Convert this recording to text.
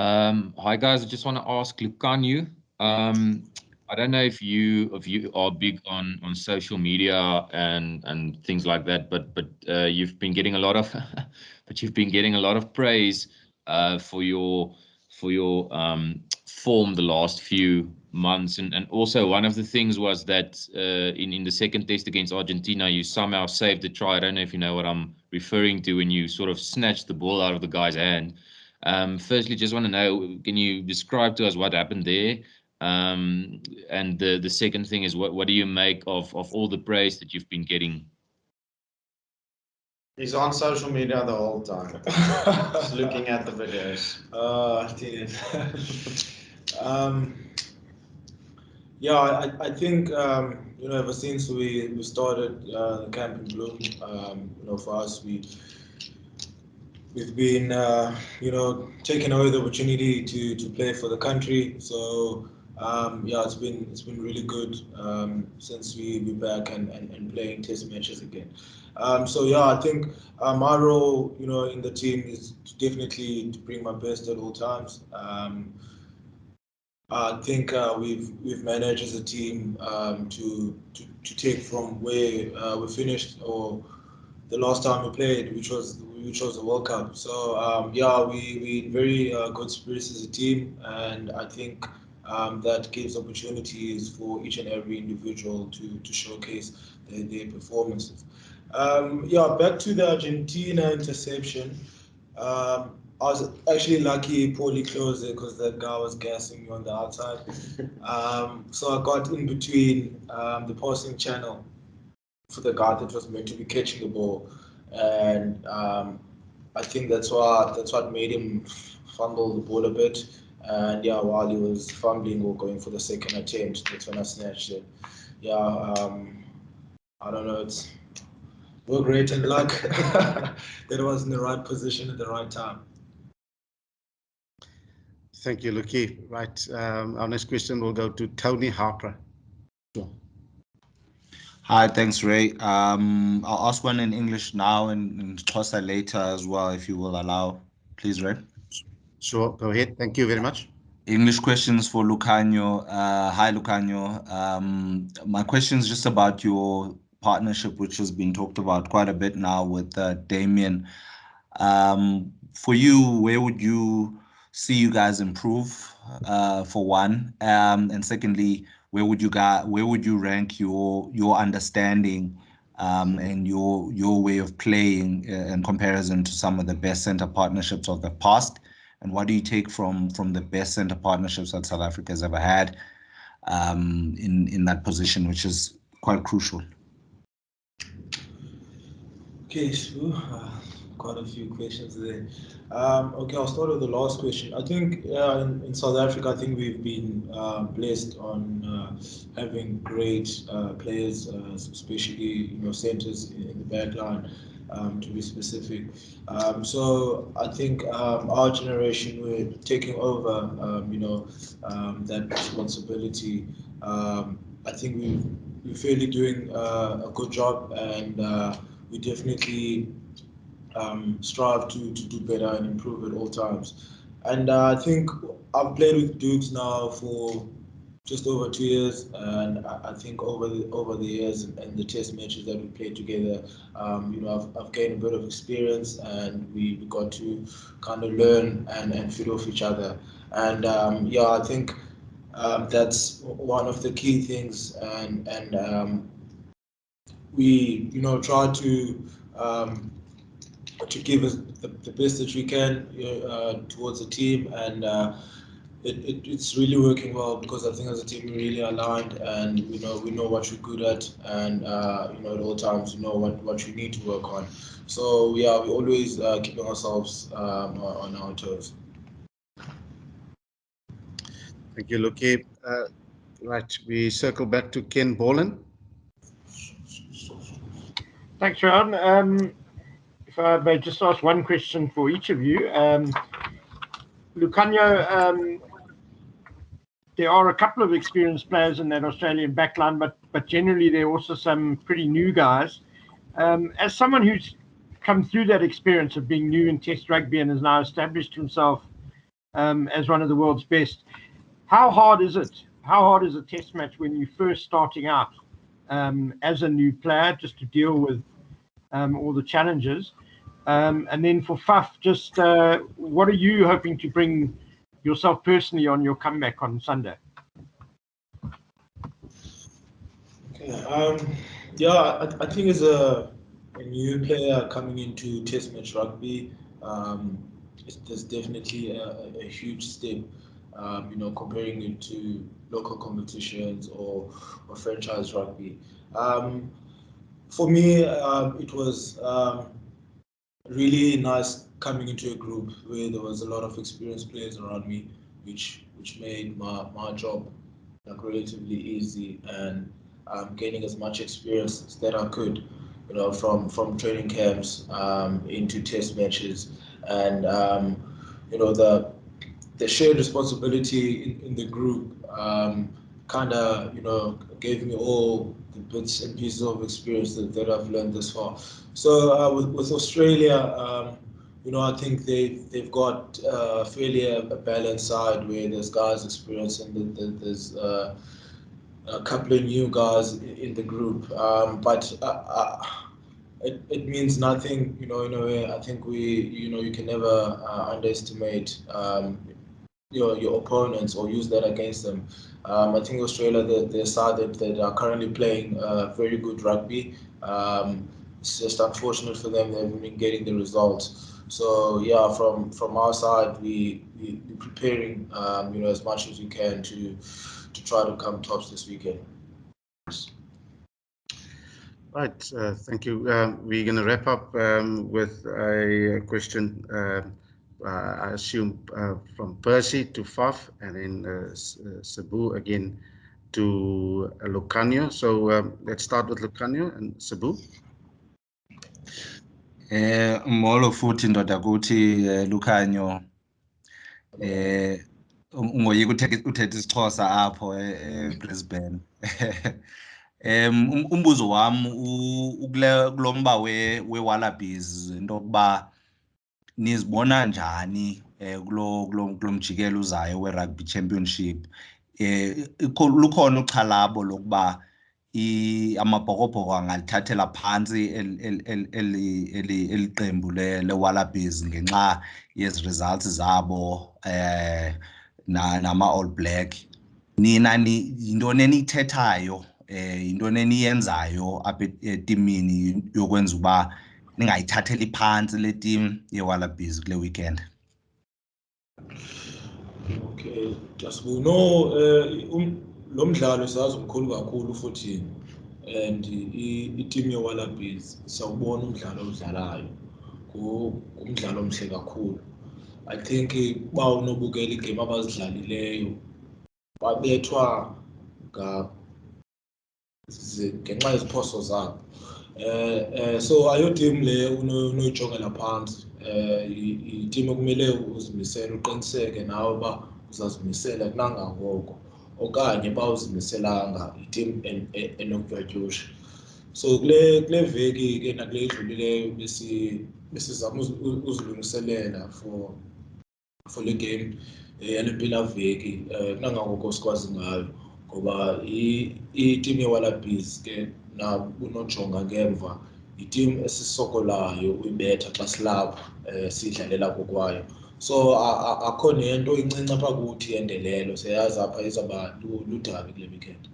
Hi guys, I just want to ask Lukhanyo. I don't know if you are big on social media and things like that, but you've been getting a lot of but you've been getting a lot of praise for your form the last few months, and also one of the things was that in the second test against Argentina, you somehow saved the try. I don't know if you know what I'm referring to when you sort of snatched the ball out of the guy's hand. Firstly, just want to know, can you describe to us what happened there? And the second thing is, what do you make of all the praise that you've been getting? He's on social media the whole time. Just looking at the videos. I did. um, yeah, I think ever since we started the camp in Bloom, for us we've been taking away the opportunity to play for the country. So yeah, it's been really good since we're back and playing test matches again. So yeah, I think my role in the team is definitely to bring my best at all times. I think we've managed as a team to take from where we finished or the last time we played, which was the World Cup. So yeah, we in very good spirits as a team, and I think that gives opportunities for each and every individual to showcase their performances. Yeah, back to the Argentina interception. I was actually lucky poorly closed it because that guy was gassing me on the outside. So I got in between the passing channel for the guy that was meant to be catching the ball, and I think that's what made him fumble the ball a bit. And yeah, while he was fumbling or going for the second attempt, that's when I snatched it. Yeah, I don't know. It's we're great in luck that I was in the right position at the right time. Thank you, Luki. Right, our next question will go to Tony Harper. Sure. Hi, thanks, Ray. I'll ask one in English now and in Xhosa later as well, if you will allow, please, Ray. Sure, go ahead. Thank you very much. English questions for Lukhanyo. Hi, Lukhanyo. My question is just about your partnership, which has been talked about quite a bit now with Damien. For you, where would you see you guys improve, for one? And secondly, where would you rank your understanding and your way of playing in comparison to some of the best center partnerships of the past? And what do you take from the best center partnerships that South Africa has ever had in that position, which is quite crucial? Okay, so quite a few questions there. Okay, I'll start with the last question. I think in South Africa, I think we've been blessed on having great players, especially centers in the back line, to be specific. So I think our generation, we're taking over, that responsibility. I think we're fairly doing a good job, and we definitely strive to do better and improve at all times. And I think I've played with Dukes now for just over 2 years, and I think over the years and the test matches that we played together, I've gained a bit of experience, and we got to kind of learn and feed off each other. And yeah, I think that's one of the key things, and we try to give us the best that we can towards the team, and it's really working well because I think as a team we're really aligned, and we know what we're good at, and at all times what we need to work on. So yeah, we're always keeping ourselves on our toes. Thank you, Luki. Right, we circle back to Ken Boland. Thanks, Ron. If I may just ask one question for each of you. Lukhanyo, there are a couple of experienced players in that Australian backline, but generally there are also some pretty new guys. As someone who's come through that experience of being new in Test rugby and has now established himself as one of the world's best. How hard is it? How hard is a test match when you're first starting out as a new player, just to deal with all the challenges? And then for Faf, just what are you hoping to bring yourself personally on your comeback on Sunday? Okay, yeah, I think as a new player coming into Test match rugby, there's definitely a huge step, comparing it to local competitions or franchise rugby. For me, it was really nice coming into a group where there was a lot of experienced players around me, which made my job like relatively easy, and gaining as much experience that I could, from training camps into test matches, and the shared responsibility in the group kind of gave me all the bits and pieces of experience that I've learned this far. So with Australia, I think they've got fairly a balanced side where there's guys experienced and there's a couple of new guys in the group. But it means nothing, in a way. I think you can never underestimate your opponents or use that against them. I think Australia, the side that are currently playing very good rugby. It's just unfortunate for them; they haven't been getting the results. So yeah, from our side, we're preparing, as much as we can to try to come tops this weekend. Right, thank you. We're going to wrap up with a question, I assume, from Percy to Faf, and then Sabu again to Lukhanyo. So let's start with Lukhanyo and Sabu. Molo futhi ndoda kuthi Lukhanyo ungoyika uthetha isiXhosa apho eBrisbane. Umbuzo wami kulomba we-Wallabies into yokuba nizibona njani kulo mjikelo uzayo we-Rugby Championship. Lukhona uxhalabo lokuba amabhokobhoko angalithathela phantsi eli qembu le-Wallabies ngenxa yezi results zabo nama-All Black. Nina yintoni eniyithethayo, yintoni eniyenzayo apha etimini yokwenza uba ningayithatheli phantsi le team ye-Wallabies kule weekend? Okay, Jasbu, lo mdlalo siyazi umkhulu kakhulu futhi, and i-team ye-Wallabies siyawubona umdlalo odlalayo, ngumdlalo omhle kakhulu. I think uba unobukela igame abazidlalileyo babethwa ngenxa yeziphoso zabo. So ayo-team le unoyijongela phantsi. I-team ekumele uzimisele, uqiniseke nawe uba uzazimisela kunangangoko, okanye uba uzimiselanga i-team enokutywatyusha. So kule veki ke nakule idlulileyo besizama uzilungiselela for le game yale mpelaveki kunangangoko sikwazi ngayo, ngoba i-team ye-Wallabies ke unojonga ngemva, i-team esisokolayo uyibetha xa silapha siyidlalela kokwayo. So akho nento incinci apha kuthi endelelo, siyayazi apha izawuba ludabi kule weekend.